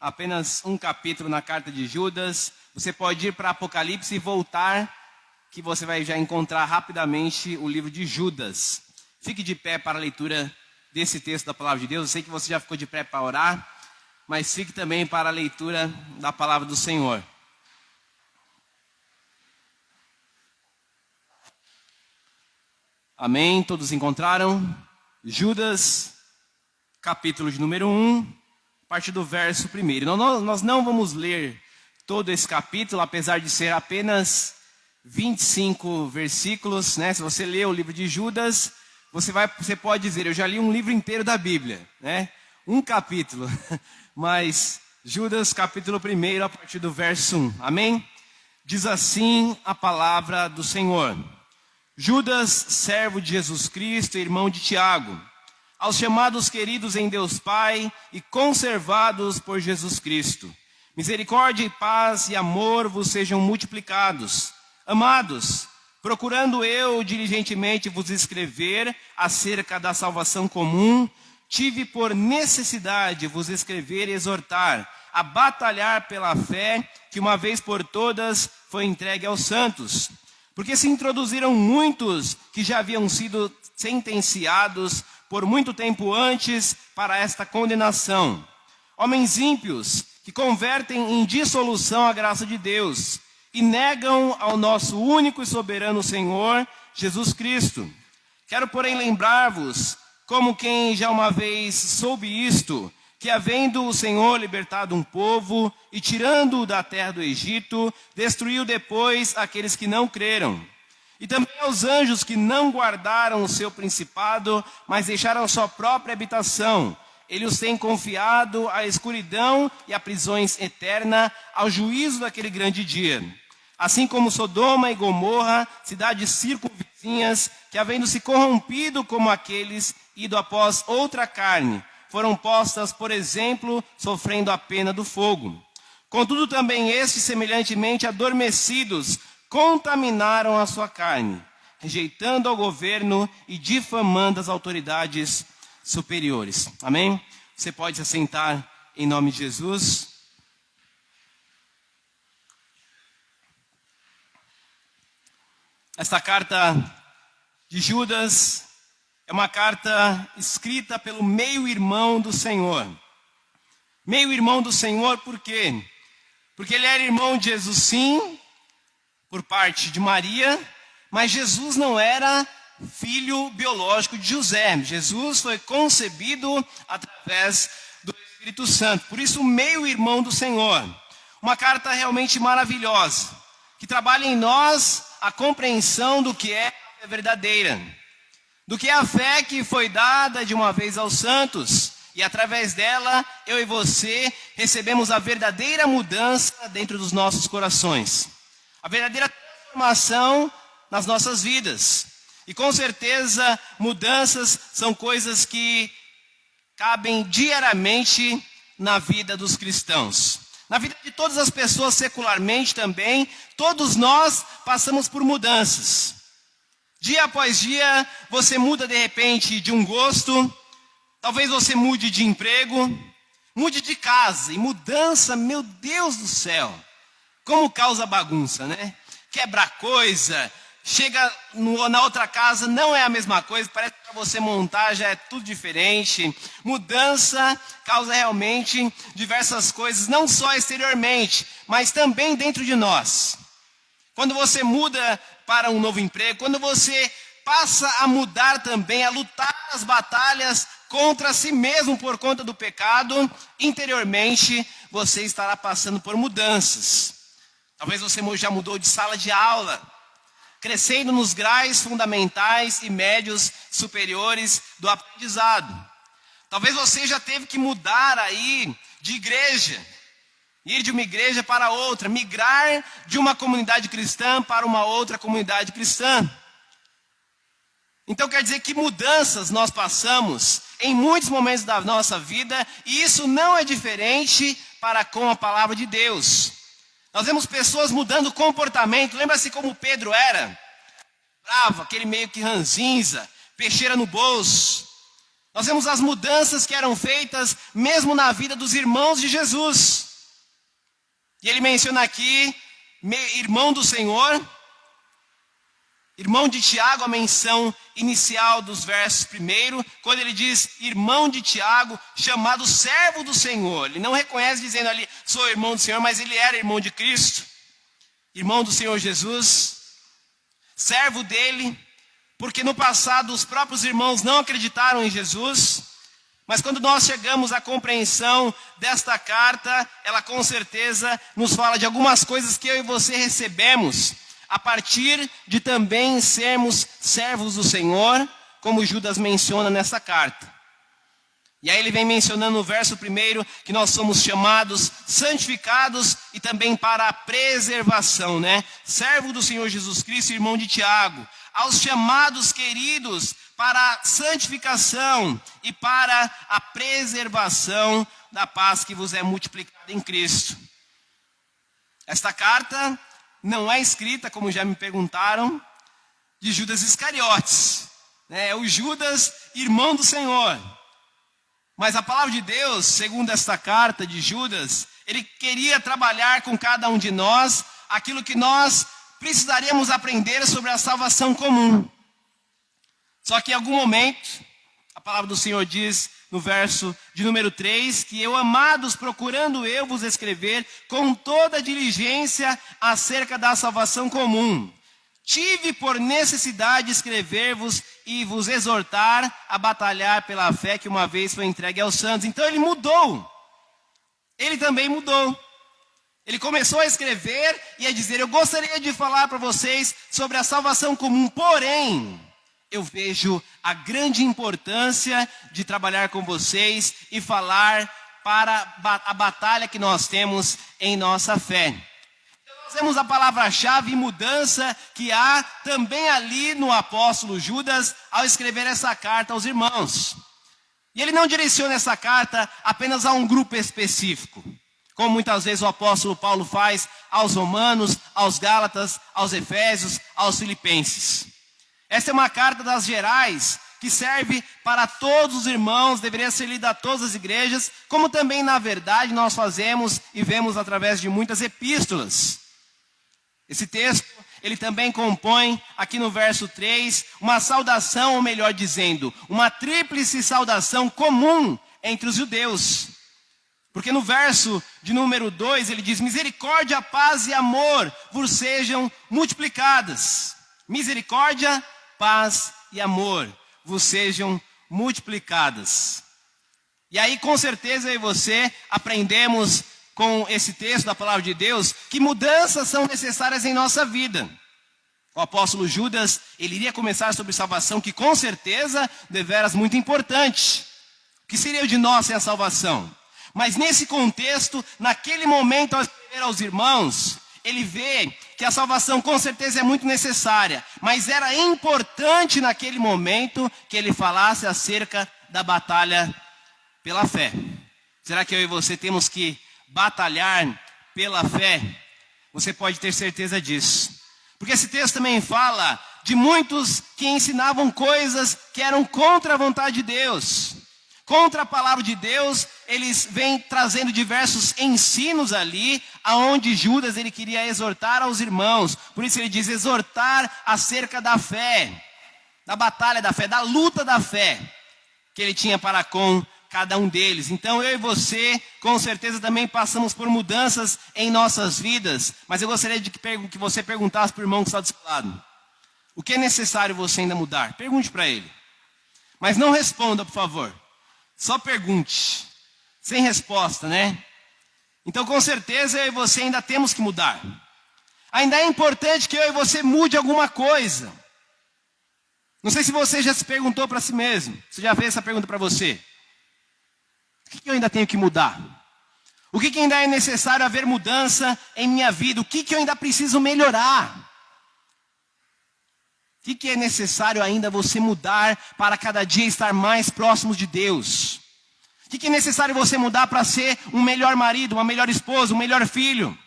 apenas um capítulo na carta de Judas. Você pode ir para Apocalipse e voltar, que você vai já encontrar rapidamente o livro de Judas. Fique de pé para a leitura desse texto da palavra de Deus. Eu sei que você já ficou de pé para orar, mas fique também para a leitura da palavra do Senhor. Amém? Todos encontraram? Judas, capítulo de número 1, a partir do verso 1. Nós não vamos ler todo esse capítulo, apesar de ser apenas 25 versículos, né? Se você ler o livro de Judas, você pode dizer, eu já li um livro inteiro da Bíblia, né? Um capítulo, mas Judas capítulo 1, a partir do verso 1, amém? Diz assim a palavra do Senhor: Judas, servo de Jesus Cristo, irmão de Tiago, aos chamados queridos em Deus Pai e conservados por Jesus Cristo, misericórdia e paz e amor vos sejam multiplicados. Amados, procurando eu diligentemente vos escrever acerca da salvação comum, tive por necessidade vos escrever e exortar a batalhar pela fé que uma vez por todas foi entregue aos santos. Porque se introduziram muitos que já haviam sido sentenciados por muito tempo antes para esta condenação. Homens ímpios que convertem em dissolução a graça de Deus e negam ao nosso único e soberano Senhor, Jesus Cristo. Quero, porém, lembrar-vos, como quem já uma vez soube isto, que havendo o Senhor libertado um povo e tirando-o da terra do Egito, destruiu depois aqueles que não creram. E também aos anjos que não guardaram o seu principado, mas deixaram sua própria habitação. Ele os tem confiado à escuridão e a prisões eterna, ao juízo daquele grande dia. Assim como Sodoma e Gomorra, cidades circunvizinhas, que havendo se corrompido como aqueles, ido após outra carne, foram postas, por exemplo, sofrendo a pena do fogo. Contudo também estes, semelhantemente adormecidos, contaminaram a sua carne, rejeitando ao governo e difamando as autoridades superiores. Amém? Você pode se assentar em nome de Jesus. Esta carta de Judas é uma carta escrita pelo meio-irmão do Senhor. Meio-irmão do Senhor por quê? Porque ele era irmão de Jesus, sim, por parte de Maria, mas Jesus não era filho biológico de José. Jesus foi concebido através do Espírito Santo. Por isso, meio-irmão do Senhor. Uma carta realmente maravilhosa, que trabalha em nós a compreensão do que é a fé verdadeira, do que é a fé que foi dada de uma vez aos santos, e através dela, eu e você recebemos a verdadeira mudança dentro dos nossos corações, a verdadeira transformação nas nossas vidas. E com certeza, mudanças são coisas que cabem diariamente na vida dos cristãos. Na vida de todas as pessoas secularmente também, todos nós passamos por mudanças. Dia após dia, você muda de repente de um gosto, talvez você mude de emprego, mude de casa. E mudança, meu Deus do céu, como causa bagunça, né? Quebra coisa, chega na outra casa, não é a mesma coisa, parece que para você montar já é tudo diferente. Mudança causa realmente diversas coisas, não só exteriormente, mas também dentro de nós. Quando você muda para um novo emprego, quando você passa a mudar também, a lutar as batalhas contra si mesmo por conta do pecado, interiormente você estará passando por mudanças. Talvez você já mudou de sala de aula, crescendo nos graus fundamentais e médios superiores do aprendizado. Talvez você já teve que mudar aí de igreja, ir de uma igreja para outra, migrar de uma comunidade cristã para uma outra comunidade cristã. Então quer dizer que mudanças nós passamos em muitos momentos da nossa vida, e isso não é diferente para com a palavra de Deus. Nós vemos pessoas mudando comportamento. Lembra-se como Pedro era? Bravo, aquele meio que ranzinza, peixeira no bolso. Nós vemos as mudanças que eram feitas mesmo na vida dos irmãos de Jesus. E ele menciona aqui, irmão do Senhor, irmão de Tiago, a menção inicial dos versos 1, quando ele diz irmão de Tiago, chamado servo do Senhor. Ele não reconhece dizendo ali, sou irmão do Senhor, mas ele era irmão de Cristo, irmão do Senhor Jesus, servo dele, porque no passado os próprios irmãos não acreditaram em Jesus, mas quando nós chegamos à compreensão desta carta, ela com certeza nos fala de algumas coisas que eu e você recebemos, a partir de também sermos servos do Senhor, como Judas menciona nessa carta. E aí ele vem mencionando no verso 1 que nós somos chamados, santificados e também para a preservação, né? Servo do Senhor Jesus Cristo, irmão de Tiago, aos chamados queridos para a santificação e para a preservação da paz que vos é multiplicada em Cristo. Esta carta não é escrita, como já me perguntaram, de Judas Iscariotes. É o Judas, irmão do Senhor. Mas a palavra de Deus, segundo esta carta de Judas, ele queria trabalhar com cada um de nós aquilo que nós precisaríamos aprender sobre a salvação comum. Só que em algum momento, a palavra do Senhor diz no verso de número 3, que eu, amados, procurando eu vos escrever com toda diligência acerca da salvação comum. Tive por necessidade escrever-vos e vos exortar a batalhar pela fé que uma vez foi entregue aos santos. Então ele mudou. Ele também mudou. Ele começou a escrever e a dizer, eu gostaria de falar para vocês sobre a salvação comum, porém, eu vejo a grande importância de trabalhar com vocês e falar para a batalha que nós temos em nossa fé. Então, nós vemos a palavra-chave mudança que há também ali no apóstolo Judas ao escrever essa carta aos irmãos. E ele não direciona essa carta apenas a um grupo específico, como muitas vezes o apóstolo Paulo faz aos romanos, aos gálatas, aos efésios, aos filipenses. Esta é uma carta das gerais, que serve para todos os irmãos, deveria ser lida a todas as igrejas, como também, na verdade, nós fazemos e vemos através de muitas epístolas. Esse texto, ele também compõe, aqui no verso 3, uma saudação, ou melhor dizendo, uma tríplice saudação comum entre os judeus. Porque no verso de número 2, ele diz, misericórdia, paz e amor vos sejam multiplicadas. Misericórdia, paz e amor vos sejam multiplicadas. E aí, com certeza, eu e você aprendemos com esse texto da palavra de Deus que mudanças são necessárias em nossa vida. O apóstolo Judas, ele iria começar sobre salvação, que com certeza deveras muito importante. O que seria de nós sem a salvação? Mas nesse contexto, naquele momento, ao escrever aos irmãos, ele vê que a salvação com certeza é muito necessária, mas era importante naquele momento que ele falasse acerca da batalha pela fé. Será que eu e você temos que batalhar pela fé? Você pode ter certeza disso. Porque esse texto também fala de muitos que ensinavam coisas que eram contra a vontade de Deus. Contra a palavra de Deus, eles vêm trazendo diversos ensinos ali, aonde Judas ele queria exortar aos irmãos. Por isso ele diz exortar acerca da fé, da batalha da fé, da luta da fé, que ele tinha para com cada um deles. Então eu e você, com certeza também passamos por mudanças em nossas vidas. Mas eu gostaria de que você perguntasse para o irmão que está do seu lado. O que é necessário você ainda mudar? Pergunte para ele. Mas não responda, por favor. Só pergunte, sem resposta, né? Então, com certeza, eu e você ainda temos que mudar. Ainda é importante que eu e você mude alguma coisa. Não sei se você já se perguntou para si mesmo. Você já fez essa pergunta para você? O que eu ainda tenho que mudar? O que ainda é necessário haver mudança em minha vida? O que eu ainda preciso melhorar? O que é necessário ainda você mudar para cada dia estar mais próximos de Deus? O que é necessário você mudar para ser um melhor marido, uma melhor esposa, um melhor filho?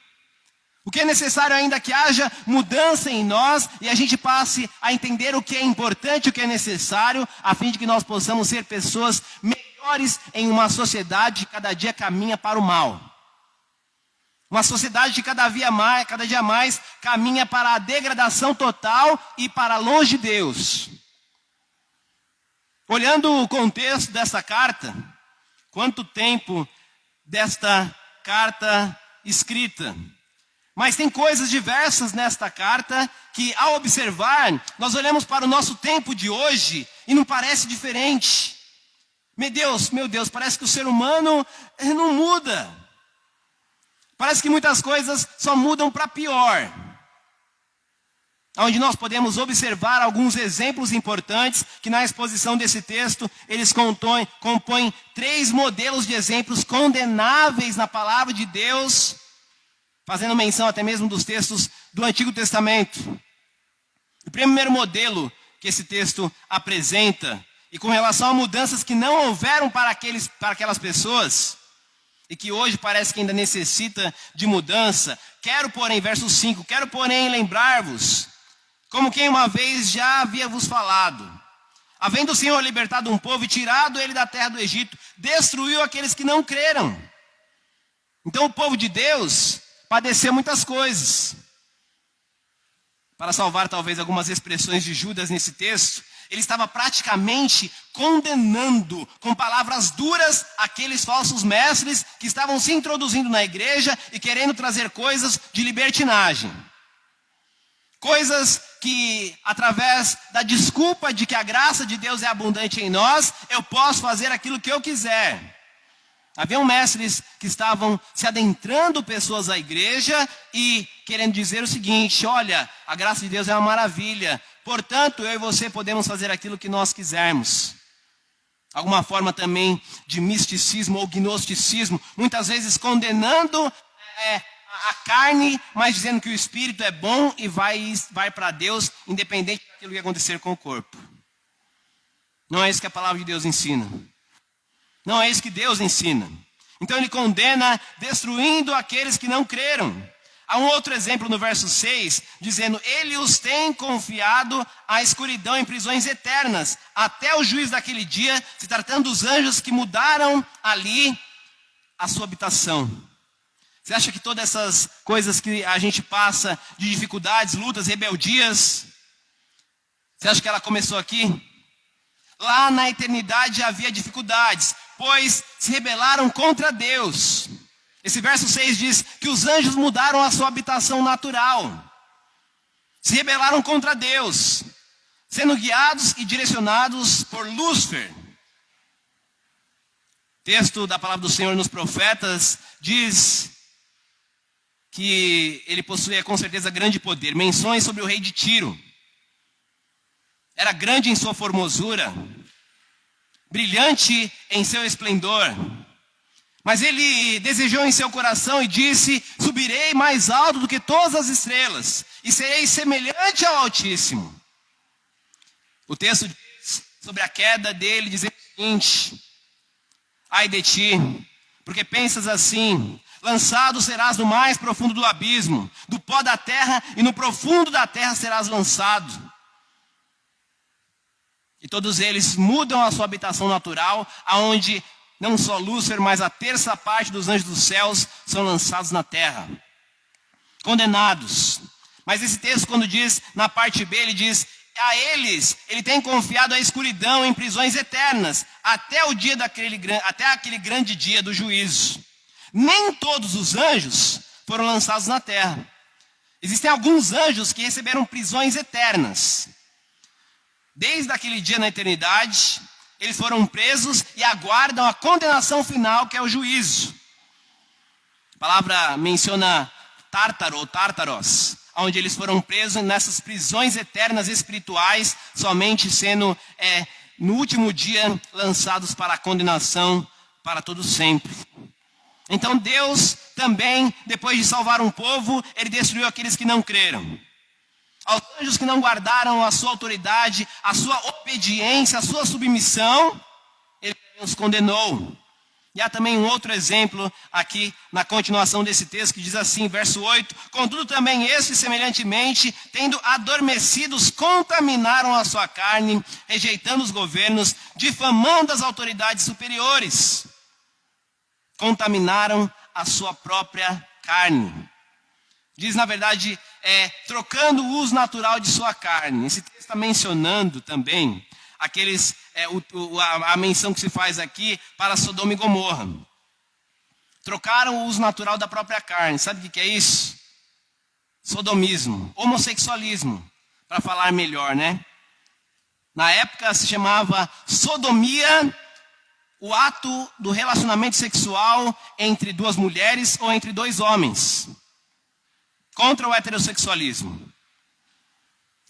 O que é necessário ainda que haja mudança em nós e a gente passe a entender o que é importante, o que é necessário, a fim de que nós possamos ser pessoas melhores em uma sociedade que cada dia caminha para o mal. Uma sociedade que cada dia mais caminha para a degradação total e para longe de Deus. Olhando o contexto dessa carta, quanto tempo desta carta escrita? Mas tem coisas diversas nesta carta que, ao observar, nós olhamos para o nosso tempo de hoje e não parece diferente. Meu Deus, parece que o ser humano não muda. Parece que muitas coisas só mudam para pior. Onde nós podemos observar alguns exemplos importantes que na exposição desse texto eles compõem 3 modelos de exemplos condenáveis na palavra de Deus, fazendo menção até mesmo dos textos do Antigo Testamento. O primeiro modelo que esse texto apresenta, e com relação a mudanças que não houveram para aquelas pessoas, e que hoje parece que ainda necessita de mudança, verso 5, quero porém lembrar-vos, como quem uma vez já havia vos falado, havendo o Senhor libertado um povo e tirado ele da terra do Egito, destruiu aqueles que não creram. Então o povo de Deus padeceu muitas coisas. Para salvar talvez algumas expressões de Judas nesse texto, ele estava praticamente condenando com palavras duras aqueles falsos mestres que estavam se introduzindo na igreja e querendo trazer coisas de libertinagem. Coisas que, através da desculpa de que a graça de Deus é abundante em nós, eu posso fazer aquilo que eu quiser. Haviam mestres que estavam se adentrando pessoas à igreja e querendo dizer o seguinte: olha, a graça de Deus é uma maravilha, portanto eu e você podemos fazer aquilo que nós quisermos. Alguma forma também de misticismo ou gnosticismo, muitas vezes condenando a carne, mas dizendo que o espírito é bom e vai para Deus, independente daquilo que acontecer com o corpo. Não é isso que a palavra de Deus ensina. Não é isso que Deus ensina. Então ele condena, destruindo aqueles que não creram. Há um outro exemplo no verso 6, dizendo: ele os tem confiado à escuridão em prisões eternas, até o juízo daquele dia, se tratando dos anjos que mudaram ali a sua habitação. Você acha que todas essas coisas que a gente passa, de dificuldades, lutas, rebeldias, você acha que ela começou aqui? Lá na eternidade havia dificuldades, pois se rebelaram contra Deus. Esse verso 6 diz que os anjos mudaram a sua habitação natural. Se rebelaram contra Deus, sendo guiados e direcionados por Lúcifer. O texto da palavra do Senhor nos profetas diz que ele possuía com certeza grande poder. Menções sobre o rei de Tiro. Era grande em sua formosura, brilhante em seu esplendor. Mas ele desejou em seu coração e disse: subirei mais alto do que todas as estrelas, e serei semelhante ao Altíssimo. O texto diz sobre a queda dele, dizendo o seguinte: ai de ti, porque pensas assim: lançado serás no mais profundo do abismo, do pó da terra, e no profundo da terra serás lançado. E todos eles mudam a sua habitação natural, aonde não só Lúcifer, mas a terça parte dos anjos dos céus são lançados na terra, condenados. Mas esse texto, quando diz, na parte B, ele diz: a eles, ele tem confiado a escuridão em prisões eternas, até aquele grande dia do juízo. Nem todos os anjos foram lançados na terra. Existem alguns anjos que receberam prisões eternas. Desde aquele dia na eternidade, eles foram presos e aguardam a condenação final, que é o juízo. A palavra menciona Tártaro ou Tártaros, onde eles foram presos nessas prisões eternas espirituais, somente sendo no último dia lançados para a condenação para todo sempre. Então Deus também, depois de salvar um povo, ele destruiu aqueles que não creram. Aos anjos que não guardaram a sua autoridade, a sua obediência, a sua submissão, ele os condenou. E há também um outro exemplo aqui na continuação desse texto que diz assim, verso 8: contudo também estes, semelhantemente, tendo adormecidos, contaminaram a sua carne, rejeitando os governos, difamando as autoridades superiores. Contaminaram a sua própria carne. Diz, na verdade, trocando o uso natural de sua carne. Esse texto está mencionando também a menção que se faz aqui para Sodoma e Gomorra. Trocaram o uso natural da própria carne. Sabe o que é isso? Sodomismo, homossexualismo, para falar melhor, né? Na época se chamava sodomia o ato do relacionamento sexual entre duas mulheres ou entre dois homens. Contra o heterossexualismo.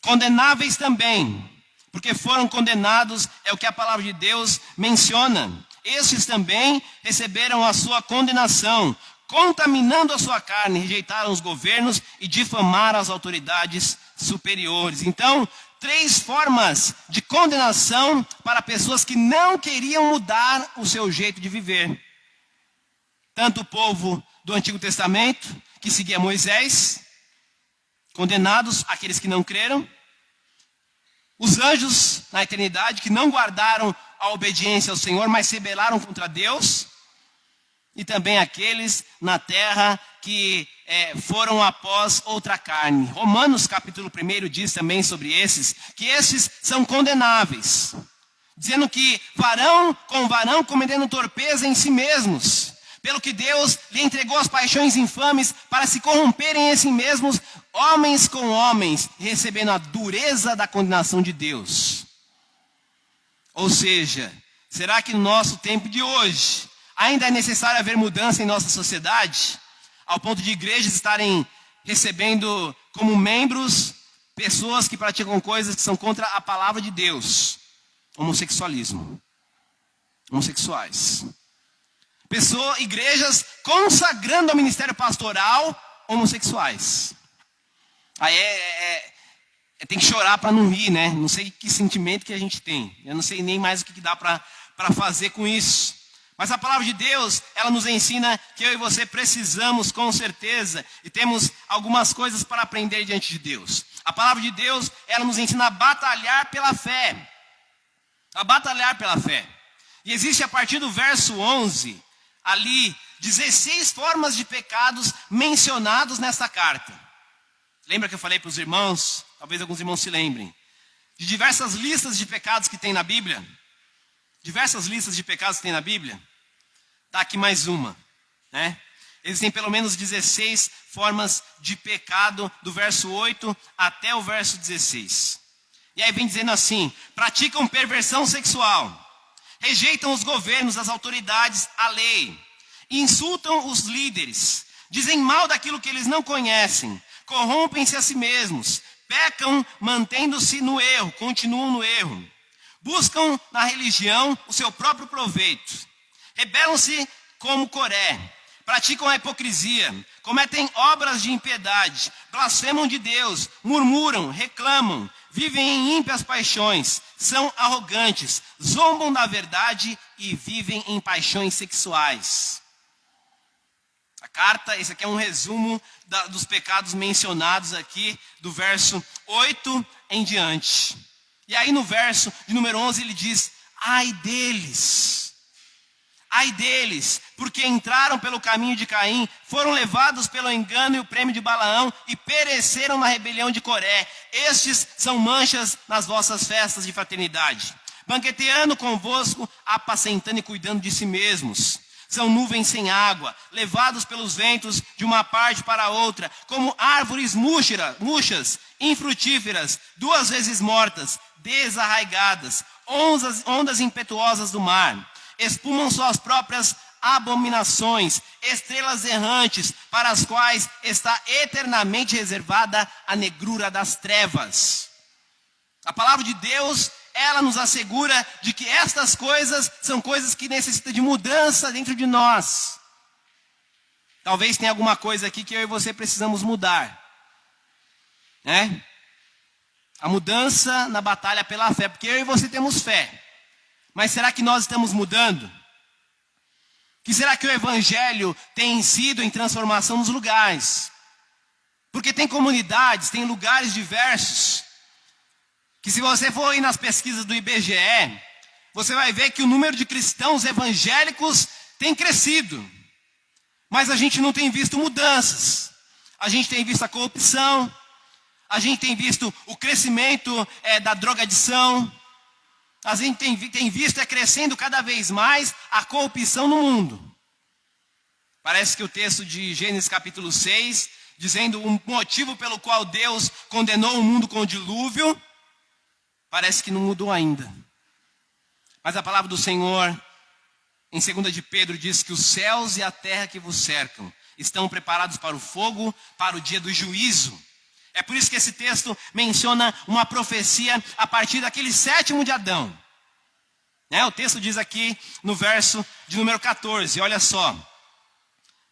Condenáveis também, porque foram condenados, é o que a palavra de Deus menciona. Estes também receberam a sua condenação, contaminando a sua carne, rejeitaram os governos e difamaram as autoridades superiores. Então, 3 formas de condenação para pessoas que não queriam mudar o seu jeito de viver. Tanto o povo do Antigo Testamento, que seguia Moisés, condenados aqueles que não creram. Os anjos na eternidade, que não guardaram a obediência ao Senhor, mas se rebelaram contra Deus. E também aqueles na terra que foram após outra carne. Romanos capítulo 1 diz também sobre esses, que esses são condenáveis. Dizendo que varão com varão cometendo torpeza em si mesmos. Pelo que Deus lhe entregou as paixões infames para se corromperem em si mesmos, homens com homens, recebendo a dureza da condenação de Deus. Ou seja, será que no nosso tempo de hoje ainda é necessário haver mudança em nossa sociedade? Ao ponto de igrejas estarem recebendo como membros pessoas que praticam coisas que são contra a palavra de Deus. Homossexualismo. Homossexuais. Igrejas consagrando ao ministério pastoral homossexuais. Aí tem que chorar para não rir, né? Não sei que sentimento que a gente tem. Eu não sei nem mais o que dá para fazer com isso. Mas a palavra de Deus, ela nos ensina que eu e você precisamos, com certeza, e temos algumas coisas para aprender diante de Deus. A palavra de Deus, ela nos ensina a batalhar pela fé. A batalhar pela fé. E existe a partir do verso 11, ali, 16 formas de pecados mencionados nessa carta. Lembra que eu falei para os irmãos? Talvez alguns irmãos se lembrem. De diversas listas de pecados que tem na Bíblia. Diversas listas de pecados que tem na Bíblia. Está aqui mais uma. Né? Existem pelo menos 16 formas de pecado, do verso 8 até o verso 16. E aí vem dizendo assim: praticam perversão sexual. Rejeitam os governos, as autoridades, a lei. Insultam os líderes. Dizem mal daquilo que eles não conhecem. Corrompem-se a si mesmos. Pecam mantendo-se no erro. Continuam no erro. Buscam na religião o seu próprio proveito. Rebelam-se como Coré. Praticam a hipocrisia. Cometem obras de impiedade. Blasfemam de Deus. Murmuram, reclamam. Vivem em ímpias paixões. São arrogantes. Zombam da verdade e vivem em paixões sexuais. A carta, esse aqui é um resumo dos pecados mencionados aqui, do verso 8 em diante. E aí no verso de número 11 ele diz: ai deles, porque entraram pelo caminho de Caim, foram levados pelo engano e o prêmio de Balaão e pereceram na rebelião de Coré. Estes são manchas nas vossas festas de fraternidade, banqueteando convosco, apacentando e cuidando de si mesmos. São nuvens sem água, levados pelos ventos de uma parte para outra, como árvores murchas, infrutíferas, 2 vezes mortas, desarraigadas, ondas impetuosas do mar. Espumam suas próprias abominações, estrelas errantes, para as quais está eternamente reservada a negrura das trevas. A palavra de Deus, ela nos assegura de que estas coisas são coisas que necessitam de mudança dentro de nós. Talvez tenha alguma coisa aqui que eu e você precisamos mudar. Né? A mudança na batalha pela fé, porque eu e você temos fé. Mas será que nós estamos mudando? que será que o evangelho tem sido em transformação nos lugares? Porque tem comunidades, tem lugares diversos, que se você for ir nas pesquisas do IBGE, você vai ver que o número de cristãos evangélicos tem crescido. Mas a gente não tem visto mudanças. A gente tem visto a corrupção, a gente tem visto o crescimento da drogadição, a gente tem visto crescendo cada vez mais a corrupção no mundo. Parece que o texto de Gênesis capítulo 6, dizendo o motivo pelo qual Deus condenou o mundo com o dilúvio, parece que não mudou ainda. Mas a palavra do Senhor, em 2 de Pedro, diz que os céus e a terra que vos cercam estão preparados para o fogo, para o dia do juízo. É por isso que esse texto menciona uma profecia a partir daquele 7º de Adão. O texto diz aqui no verso de número 14, olha só.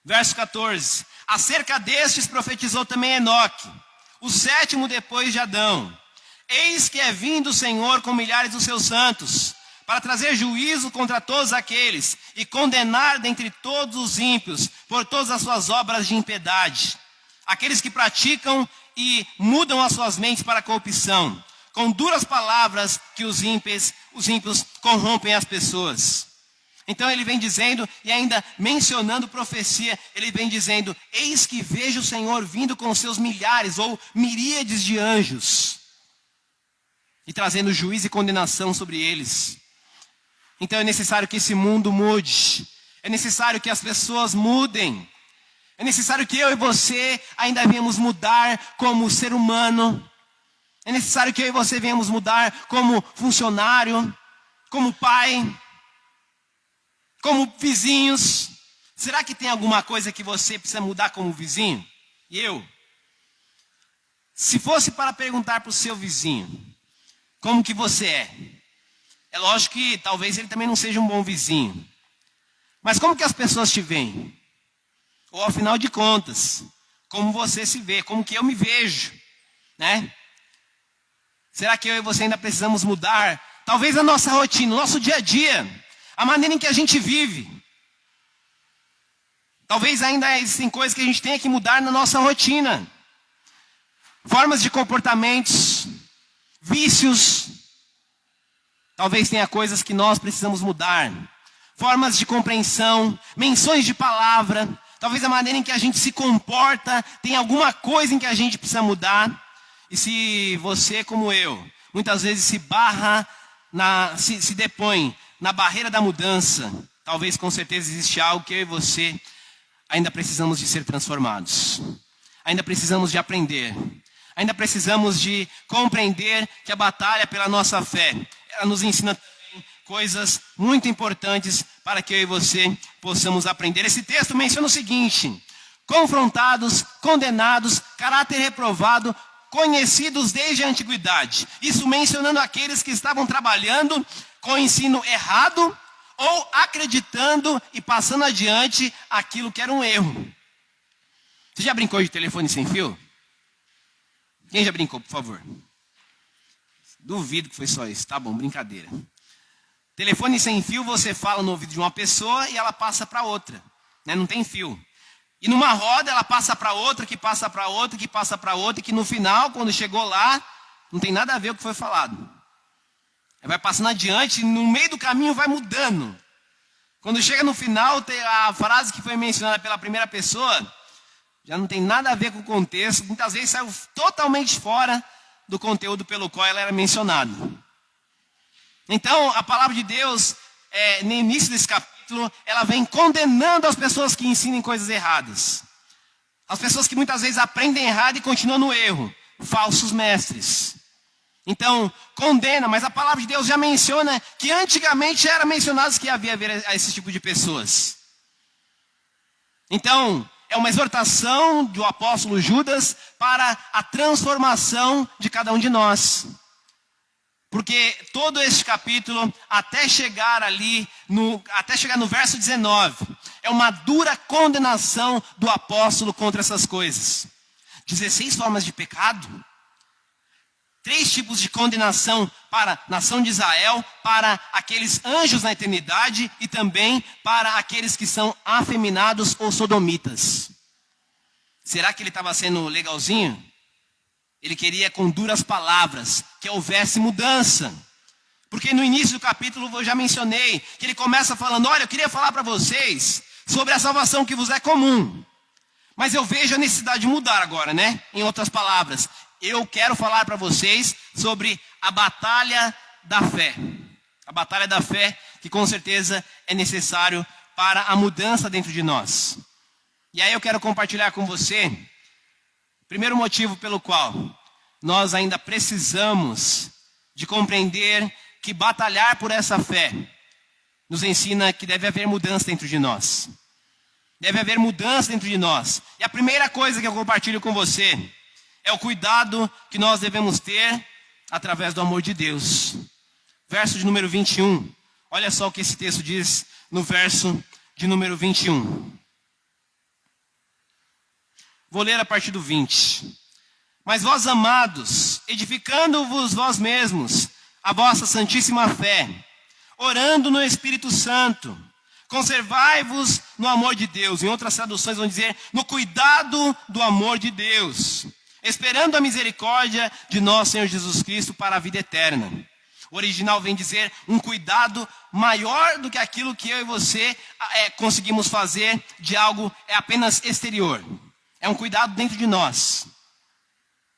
Verso 14. Acerca destes profetizou também Enoque, o 7º depois de Adão. Eis que é vindo o Senhor com milhares dos seus santos, para trazer juízo contra todos aqueles, e condenar dentre todos os ímpios, por todas as suas obras de impiedade. Aqueles que praticam e mudam as suas mentes para a corrupção, com duras palavras que os ímpios corrompem as pessoas. Então ele vem dizendo, e ainda mencionando profecia, ele vem dizendo, eis que vejo o Senhor vindo com seus milhares ou miríades de anjos, e trazendo juízo e condenação sobre eles. Então é necessário que esse mundo mude, é necessário que as pessoas mudem, é necessário que eu e você ainda venhamos mudar como ser humano, é necessário que eu e você venhamos mudar como funcionário, como pai, como vizinhos. Será que tem alguma coisa que você precisa mudar como vizinho? E eu? Se fosse para perguntar para o seu vizinho, como que você é lógico que talvez ele também não seja um bom vizinho. Mas como que as pessoas te veem? Ou afinal de contas, como você se vê, como que eu me vejo, né? Será que eu e você ainda precisamos mudar? Talvez a nossa rotina, o nosso dia a dia, a maneira em que a gente vive. Talvez ainda existem coisas que a gente tenha que mudar na nossa rotina. Formas de comportamentos, vícios. Talvez tenha coisas que nós precisamos mudar. Formas de compreensão, menções de palavra. Talvez a maneira em que a gente se comporta, tem alguma coisa em que a gente precisa mudar. E se você, como eu, muitas vezes se depõe na barreira da mudança, talvez com certeza existe algo que eu e você ainda precisamos de ser transformados. Ainda precisamos de aprender. Ainda precisamos de compreender que a batalha pela nossa fé, ela nos ensina também coisas muito importantes para que eu e você possamos aprender. Esse texto menciona o seguinte: confrontados, condenados, caráter reprovado, conhecidos desde a antiguidade. Isso mencionando aqueles que estavam trabalhando com o ensino errado ou acreditando e passando adiante aquilo que era um erro. Você já brincou de telefone sem fio? Quem já brincou, por favor? Duvido que foi só isso. Tá bom, brincadeira. Telefone sem fio, você fala no ouvido de uma pessoa e ela passa para outra, né? Não tem fio. E numa roda ela passa para outra, que passa para outra, que passa para outra, e que no final, quando chegou lá, não tem nada a ver com o que foi falado. Vai passando adiante e no meio do caminho vai mudando. Quando chega no final, tem a frase que foi mencionada pela primeira pessoa, já não tem nada a ver com o contexto, muitas vezes saiu totalmente fora do conteúdo pelo qual ela era mencionada. Então, a palavra de Deus, no início desse capítulo, ela vem condenando as pessoas que ensinem coisas erradas. As pessoas que muitas vezes aprendem errado e continuam no erro. Falsos mestres. Então, condena, mas a palavra de Deus já menciona que antigamente era mencionado que havia esse tipo de pessoas. Então, é uma exortação do apóstolo Judas para a transformação de cada um de nós. Porque todo este capítulo, até chegar no verso 19, é uma dura condenação do apóstolo contra essas coisas. 16 formas de pecado. 3 tipos de condenação para a nação de Israel, para aqueles anjos na eternidade e também para aqueles que são afeminados ou sodomitas. Será que ele estava sendo legalzinho? Ele queria com duras palavras que houvesse mudança. Porque no início do capítulo eu já mencionei que ele começa falando: olha, eu queria falar para vocês sobre a salvação que vos é comum. Mas eu vejo a necessidade de mudar agora, né? Em outras palavras, eu quero falar para vocês sobre a batalha da fé. A batalha da fé que com certeza é necessário para a mudança dentro de nós. E aí eu quero compartilhar com você o primeiro motivo pelo qual nós ainda precisamos de compreender que batalhar por essa fé nos ensina que deve haver mudança dentro de nós. Deve haver mudança dentro de nós. E a primeira coisa que eu compartilho com você é o cuidado que nós devemos ter através do amor de Deus. Verso de número 21. Olha só o que esse texto diz no verso de número 21. Vou ler a partir do 20. Mas vós, amados, edificando-vos vós mesmos a vossa santíssima fé, orando no Espírito Santo, conservai-vos no amor de Deus. Em outras traduções vão dizer, no cuidado do amor de Deus, esperando a misericórdia de nosso Senhor Jesus Cristo para a vida eterna. O original vem dizer um cuidado maior do que aquilo que eu e você conseguimos fazer de algo apenas exterior. É um cuidado dentro de nós,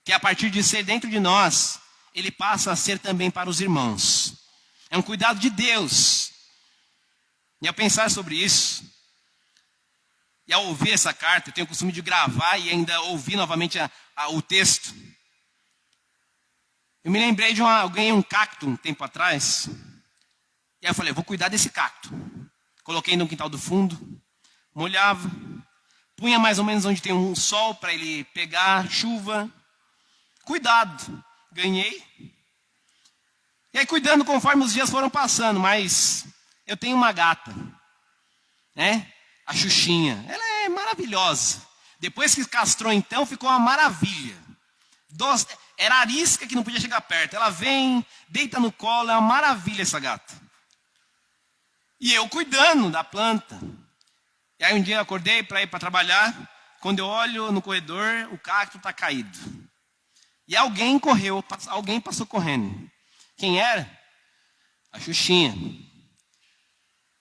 que a partir de ser dentro de nós, ele passa a ser também para os irmãos. É um cuidado de Deus. E ao pensar sobre isso, e ao ouvir essa carta, eu tenho o costume de gravar e ainda ouvir novamente o texto. Eu me lembrei de eu ganhei um cacto um tempo atrás. E aí eu falei, vou cuidar desse cacto. Coloquei no quintal do fundo, molhava, punha mais ou menos onde tem um sol para ele pegar chuva. Cuidado, ganhei. E aí cuidando conforme os dias foram passando, mas eu tenho uma gata, né? A Xuxinha, ela é maravilhosa. Depois que castrou então, ficou uma maravilha. Era arisca que não podia chegar perto. Ela vem, deita no colo, é uma maravilha essa gata. E eu cuidando da planta. E aí um dia eu acordei para ir para trabalhar. Quando eu olho no corredor, o cacto está caído. E alguém correu, alguém passou correndo. Quem era? A Xuxinha.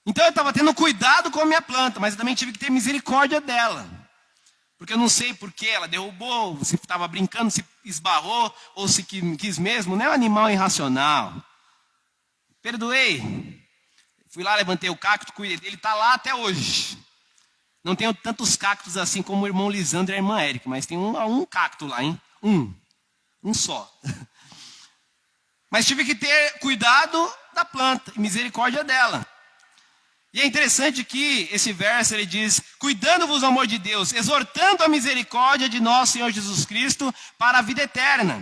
Então eu estava tendo cuidado com a minha planta, mas eu também tive que ter misericórdia dela. Porque eu não sei porquê, ela derrubou, se estava brincando, se esbarrou, ou se quis mesmo, não é um animal irracional. Perdoei. Fui lá, levantei o cacto, cuidei dele, está lá até hoje. Não tenho tantos cactos assim como o irmão Lisandro e a irmã Érica, mas tem um cacto lá, hein? Um só. Mas tive que ter cuidado da planta e misericórdia dela. E é interessante que esse verso ele diz, cuidando-vos do amor de Deus, exortando a misericórdia de nosso Senhor Jesus Cristo para a vida eterna.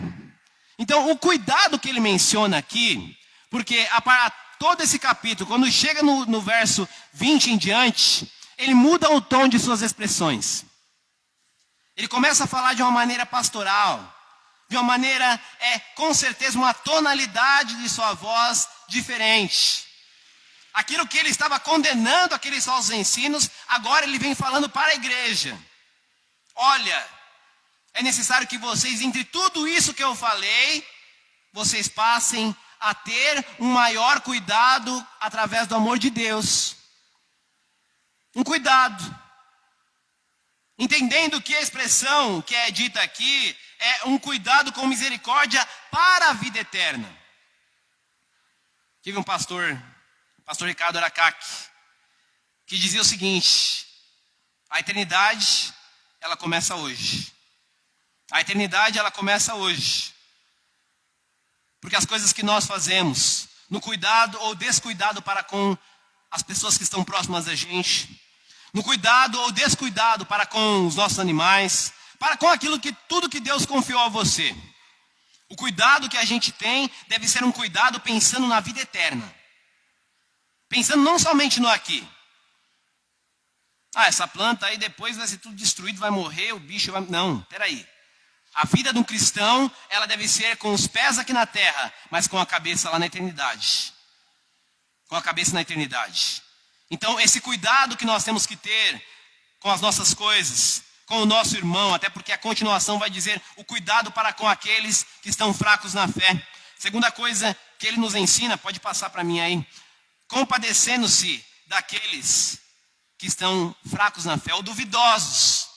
Então o cuidado que ele menciona aqui, porque todo esse capítulo, quando chega no verso 20 em diante, ele muda o tom de suas expressões. Ele começa a falar de uma maneira pastoral, de uma maneira, com certeza, uma tonalidade de sua voz diferente. Aquilo que ele estava condenando, aqueles falsos ensinos, agora ele vem falando para a igreja. Olha, é necessário que vocês, entre tudo isso que eu falei, vocês passem a ter um maior cuidado através do amor de Deus. Um cuidado. Entendendo que a expressão que é dita aqui é um cuidado com misericórdia para a vida eterna. Tive um pastor Ricardo Aracaki, que dizia o seguinte: a eternidade, ela começa hoje. A eternidade, ela começa hoje. Porque as coisas que nós fazemos, no cuidado ou descuidado para com as pessoas que estão próximas da gente, no cuidado ou descuidado para com os nossos animais, para com tudo que Deus confiou a você. O cuidado que a gente tem deve ser um cuidado pensando na vida eterna. Pensando não somente no aqui. Essa planta aí depois vai ser tudo destruído, vai morrer, o bicho vai... Não, peraí. A vida de um cristão, ela deve ser com os pés aqui na terra, mas com a cabeça lá na eternidade. Com a cabeça na eternidade. Então, esse cuidado que nós temos que ter com as nossas coisas, com o nosso irmão, até porque a continuação vai dizer o cuidado para com aqueles que estão fracos na fé. Segunda coisa que ele nos ensina, pode passar para mim aí, compadecendo-se daqueles que estão fracos na fé, ou duvidosos.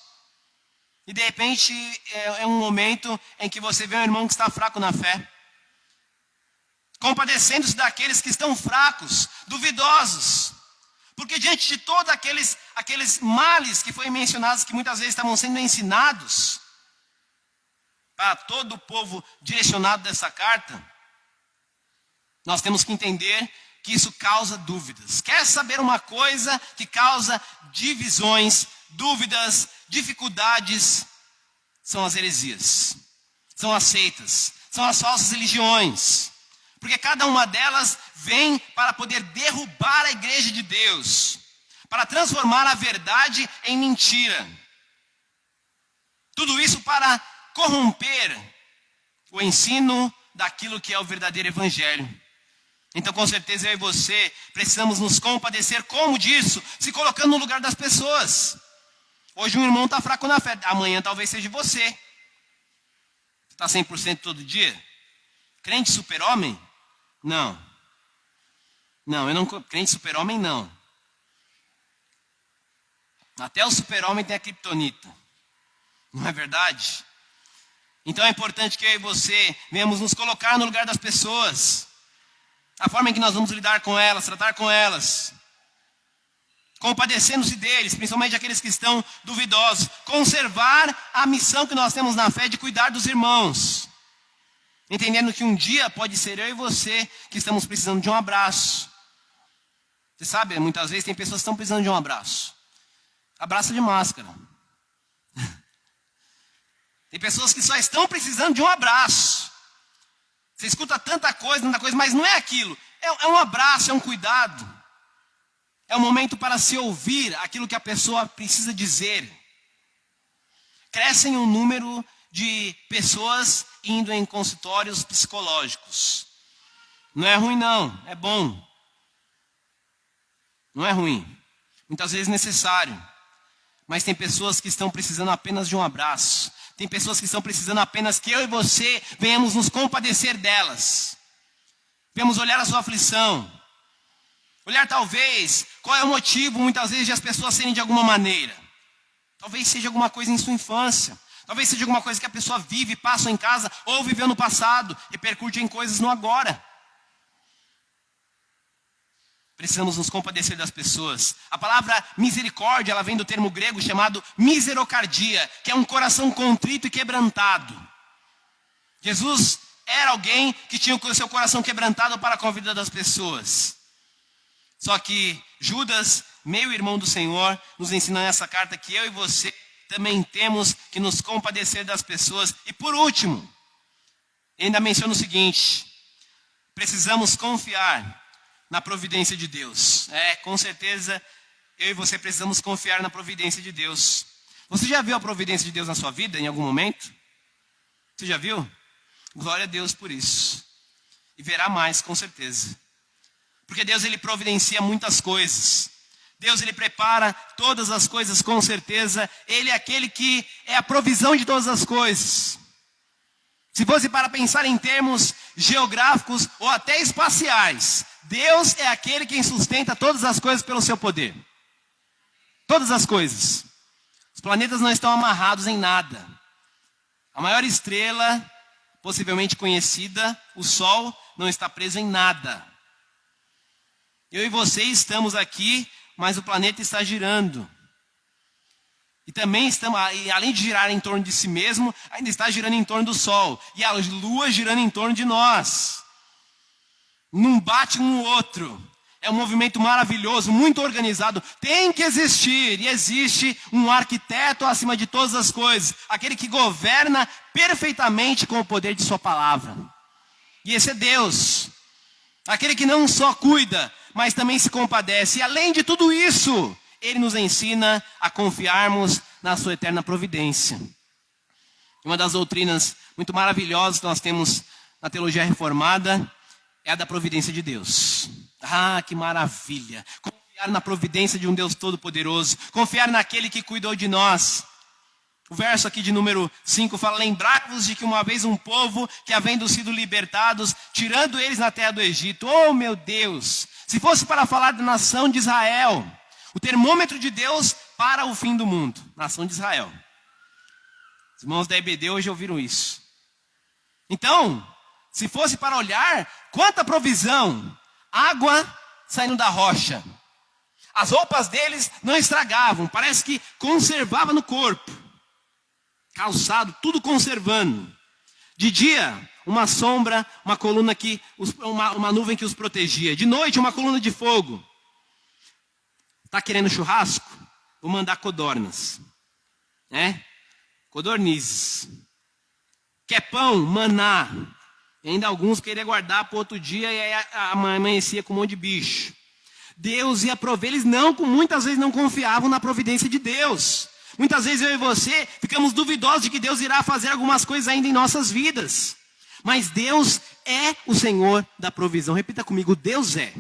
E de repente é um momento em que você vê um irmão que está fraco na fé. Compadecendo-se daqueles que estão fracos, duvidosos. Porque diante de todos aqueles males que foram mencionados, que muitas vezes estavam sendo ensinados para todo o povo direcionado dessa carta, nós temos que entender que isso causa dúvidas. Quer saber uma coisa que causa divisões, dúvidas, dificuldades? São as heresias, são as seitas, são as falsas religiões. Porque cada uma delas vem para poder derrubar a igreja de Deus, para transformar a verdade em mentira. Tudo isso para corromper o ensino daquilo que é o verdadeiro evangelho. Então, com certeza, eu e você precisamos nos compadecer. Como disso? Se colocando no lugar das pessoas. Hoje um irmão está fraco na fé, amanhã talvez seja você. Está 100% todo dia? Crente super-homem? Não. Não, eu não. Crente super-homem, não. Até o super-homem tem a criptonita. Não é verdade? Então é importante que eu e você venhamos nos colocar no lugar das pessoas. A forma em que nós vamos lidar com elas, tratar com elas. Compadecendo-se deles, principalmente aqueles que estão duvidosos. Conservar a missão que nós temos na fé de cuidar dos irmãos. Entendendo que um dia pode ser eu e você que estamos precisando de um abraço. Você sabe, muitas vezes tem pessoas que estão precisando de um abraço. Abraço de máscara. Tem pessoas que só estão precisando de um abraço. Você escuta tanta coisa, mas não é aquilo. É um abraço, é um cuidado. É um momento para se ouvir aquilo que a pessoa precisa dizer. Crescem um número de pessoas indo em consultórios psicológicos. Não é ruim não, é bom. Não é ruim. Muitas vezes necessário. Mas tem pessoas que estão precisando apenas de um abraço. Tem pessoas que estão precisando apenas que eu e você venhamos nos compadecer delas. Venhamos olhar a sua aflição. Olhar talvez qual é o motivo muitas vezes de as pessoas serem de alguma maneira. Talvez seja alguma coisa em sua infância. Talvez seja alguma coisa que a pessoa vive, passa em casa ou viveu no passado. Repercute em coisas no agora. Precisamos nos compadecer das pessoas. A palavra misericórdia, ela vem do termo grego chamado miserocardia, que é um coração contrito e quebrantado. Jesus era alguém que tinha o seu coração quebrantado para com a vida das pessoas. Só que Judas, meio-irmão do Senhor, nos ensina nessa carta que eu e você também temos que nos compadecer das pessoas. E por último, ele ainda menciona o seguinte: precisamos confiar na providência de Deus. Com certeza, eu e você precisamos confiar na providência de Deus. Você já viu a providência de Deus na sua vida em algum momento? Você já viu? Glória a Deus por isso. E verá mais, com certeza. Porque Deus, ele providencia muitas coisas. Deus, ele prepara todas as coisas, com certeza. Ele é aquele que é a provisão de todas as coisas. Se fosse para pensar em termos geográficos ou até espaciais, Deus é aquele quem sustenta todas as coisas pelo seu poder. Todas as coisas. Os planetas não estão amarrados em nada. A maior estrela, possivelmente conhecida, o Sol, não está preso em nada. Eu e você estamos aqui, mas o planeta está girando. E também estamos, além de girar em torno de si mesmo, ainda está girando em torno do Sol. E a Lua girando em torno de nós. Não bate um no outro. É um movimento maravilhoso, muito organizado. Tem que existir, e existe um arquiteto acima de todas as coisas. Aquele que governa perfeitamente com o poder de sua palavra. E esse é Deus. Aquele que não só cuida, mas também se compadece. E além de tudo isso, Ele nos ensina a confiarmos na sua eterna providência. Uma das doutrinas muito maravilhosas que nós temos na teologia reformada é a da providência de Deus. Ah, que maravilha! Confiar na providência de um Deus todo-poderoso, confiar naquele que cuidou de nós. O verso aqui de número 5 fala: lembrai-vos de que uma vez um povo que, havendo sido libertados, tirando eles na terra do Egito, oh meu Deus, se fosse para falar da nação de Israel, o termômetro de Deus para o fim do mundo, nação de Israel. Os irmãos da EBD hoje ouviram isso. Então, se fosse para olhar, quanta provisão, água saindo da rocha. As roupas deles não estragavam, parece que conservava no corpo. Calçado, tudo conservando. De dia, uma sombra, uma coluna que, uma nuvem que os protegia. De noite, uma coluna de fogo. Está querendo churrasco? Vou mandar codornas. Codornizes. Quer pão? Maná. E ainda alguns queriam guardar para outro dia e aí amanhecia com um monte de bicho. Deus ia prover, eles muitas vezes não confiavam na providência de Deus. Muitas vezes eu e você ficamos duvidosos de que Deus irá fazer algumas coisas ainda em nossas vidas. Mas Deus é o Senhor da provisão. Repita comigo: Deus é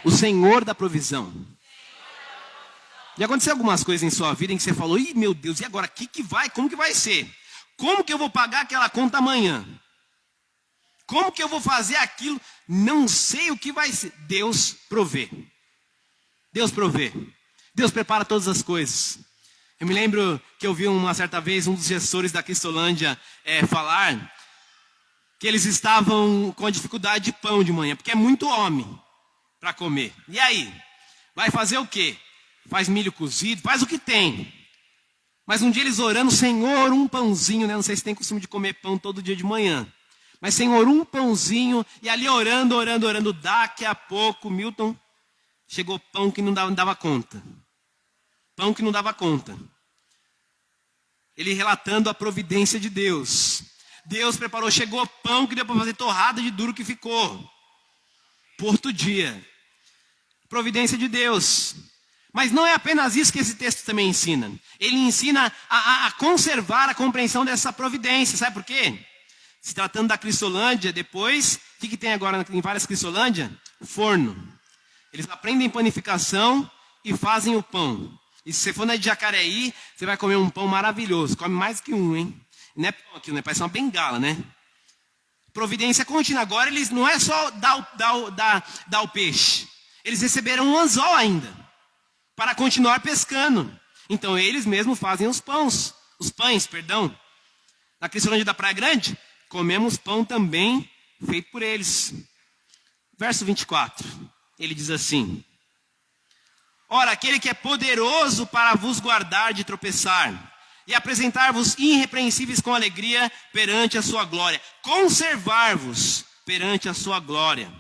o Senhor da provisão. E aconteceu algumas coisas em sua vida em que você falou: ih, meu Deus, e agora? Como que vai ser? Como que eu vou pagar aquela conta amanhã? Como que eu vou fazer aquilo? Não sei o que vai ser. Deus provê. Deus provê. Deus prepara todas as coisas. Eu me lembro que eu vi uma certa vez um dos gestores da Cristolândia falar que eles estavam com a dificuldade de pão de manhã, porque é muito homem para comer. E aí? Vai fazer o quê? Faz milho cozido, faz o que tem. Mas um dia eles orando: Senhor, um pãozinho, né? Não sei se tem costume de comer pão todo dia de manhã. Mas Senhor, um pãozinho. E ali orando. Daqui a pouco, Milton, chegou pão que não dava conta. Pão que não dava conta. Ele relatando a providência de Deus. Deus preparou, chegou pão que deu para fazer torrada de duro que ficou. Por outro dia. Providência de Deus. Mas não é apenas isso que esse texto também ensina. Ele ensina a conservar a compreensão dessa providência. Sabe por quê? Se tratando da Cristolândia, depois, o que tem agora em várias Cristolândia? Forno. Eles aprendem panificação e fazem o pão. E se você for na de Jacareí, você vai comer um pão maravilhoso. Come mais que um, hein? Não é pão aquilo, né? Parece uma bengala, né? Providência contínua. Agora eles não é só dar o peixe. Eles receberam um anzol ainda. Para continuar pescando. Então eles mesmos fazem os pães. Na Cristolândia da Praia Grande, comemos pão também feito por eles. Verso 24. Ele diz assim: ora, aquele que é poderoso para vos guardar de tropeçar e apresentar-vos irrepreensíveis com alegria perante a sua glória, conservar-vos perante a sua glória,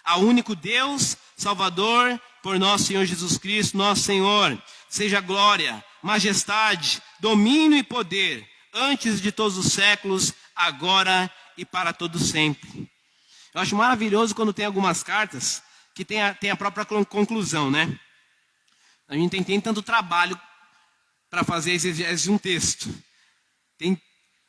ao único Deus, Salvador, por nosso Senhor Jesus Cristo, nosso Senhor, seja glória, majestade, domínio e poder, antes de todos os séculos, agora e para todo sempre. Eu acho maravilhoso quando tem algumas cartas que tem a própria conclusão, né? A gente tem tanto trabalho para fazer exegese de um texto. Tem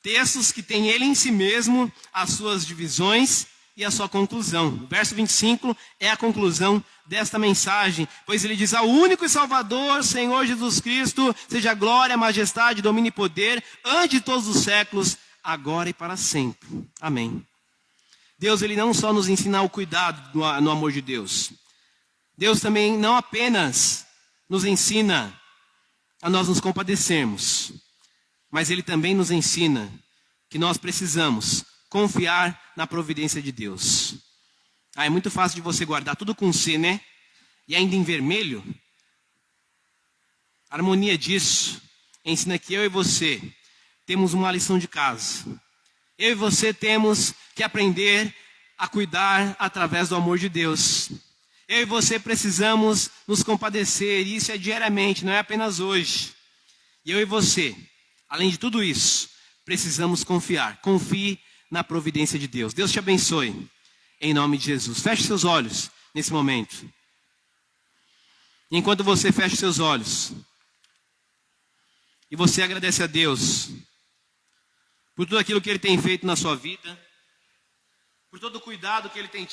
textos que tem ele em si mesmo, as suas divisões e a sua conclusão. O verso 25 é a conclusão desta mensagem, pois ele diz: ao único e Salvador, Senhor Jesus Cristo, seja glória, majestade, domínio e poder, antes de todos os séculos, agora e para sempre. Amém. Deus, ele não só nos ensina o cuidado no amor de Deus. Deus também não apenas nos ensina a nós nos compadecermos, mas ele também nos ensina que nós precisamos confiar na providência de Deus. É muito fácil de você guardar tudo com C, né? E ainda em vermelho. A harmonia disso ensina que eu e você temos uma lição de casa. Eu e você temos que aprender a cuidar através do amor de Deus. Eu e você precisamos nos compadecer, e isso é diariamente, não é apenas hoje. E eu e você, além de tudo isso, precisamos confiar. Confie na providência de Deus. Deus te abençoe, em nome de Jesus. Feche seus olhos nesse momento. E enquanto você fecha seus olhos, e você agradece a Deus por tudo aquilo que Ele tem feito na sua vida, por todo o cuidado que Ele tem